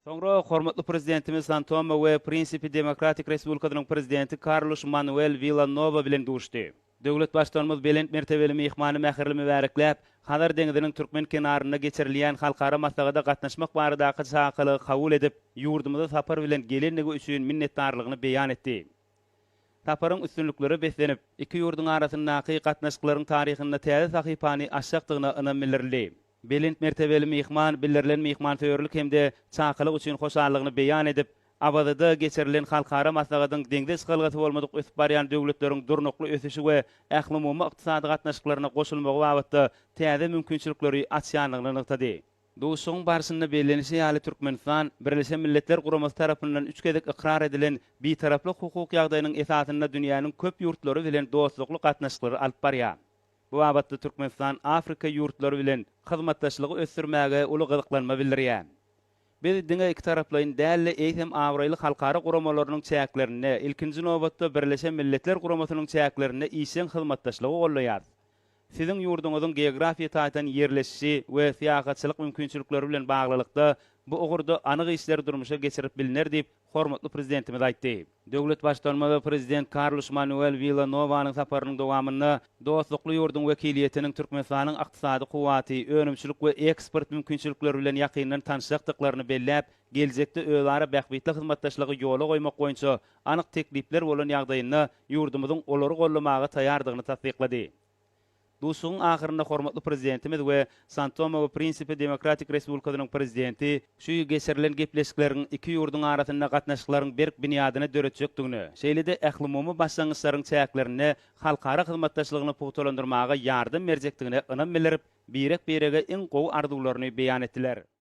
Sonra hormatly prezidentimiz Santoma we Prinsipi Demokratik Respublikasynyň prezidenti Carlos Manuel Villanova bilen duruşdy. Döwlet başdanymyz belent mertebeli mehmany mähirli mübarekläp, Hazar deňiziniň türkmen kenaryna geçirilýän halkara maslagada gatnaşmak baradaky çakyly kabul edip, ýurdumyza sapar bilen gelenligi üçin minnetdarlygyny beýan etdi. Saparyň üstünlikleri beslenip, iki ýurduň arasyndaky gatnaşyklaryň taryhyny täze sahypany açykdygyna ynam bildirildi. Belent mertebeli mehman bildirilen mehmansewerlik hemde çakylyk üçin hoşallygyny beýan edip, Abadada geçirilen halkara maslagadyň deňdes galgasy bolmadyk ösüp barýan döwletleriň durnukly ösüşi we ählimumy ykdysady gatnaşyklaryna goşulmagy babatda täze mümkinçilikleri açýanlygyny nykdady. Duşuň barşynda bellenişi ýaly Türkmenistan Birleşen Milletler Guramasy tarapyndan 3 gezek ikrar edilen bir taraply hukuk ýagdaýynyň esasyna dünýäniň köp ýurtlary bilen dostlukly gatnaşyklary alyp barýar. Bu babatda Türkmenistan Afrika ýurtlary bilen hyzmatdaşlygy ösürmäge uly gyzyklanma bildirýär. Biz diňe iki taraplyň däli eýsem awraýly halkara guramalarynyň çäklerini, ilkinji nobatda Birleşen Milletler Guramasynyň çäklerini işen hyzmatdaşlygy gollaýar. Siziň ýurduňyzyň geografiýa taýdan ýerleşişi we syýasatçylyk mümkinçilikleri bilen baglylykda bu ugurda anyk işler durmuşa geçirip bilinir diýip hormatly prezidentimiz aýtdy. Döwlet başdanmady prezident Carlos Manuel Villanova-nyň saparynyň dowamyna dostlukly ýurdun wekiliýetiniň Türkmenistanyň ykdysady kuwaty, önümçilik we eksport mümkinçilikleri bilen ýakyndan tanışykdyklaryny belläp, geljekde özara bähbitli hyzmatdaşlygy ýola goýmak boýunça anyk teklipler bolan ýagdaýynda ýurdumyzyň olary gollamaga taýýardygyny tasdiklady. Duşuň ahyrynda hormatly prezidentimiz we Santoma we Prinsipi Demokratik Respublikasynyň prezidenti şu geçirilen gepleşikleriň iki ýurduň arasynda gatnaşyklaryň berk binýadyna döretjekdigini, şeýle-de ählimumy başlangyçlaryň çäklerini halkara hyzmatdaşlygyny puhtalandyrmaga ýardym berjekdigine ynam bildirip, birek-birege iň gowy arzuwlaryny beýan etdiler.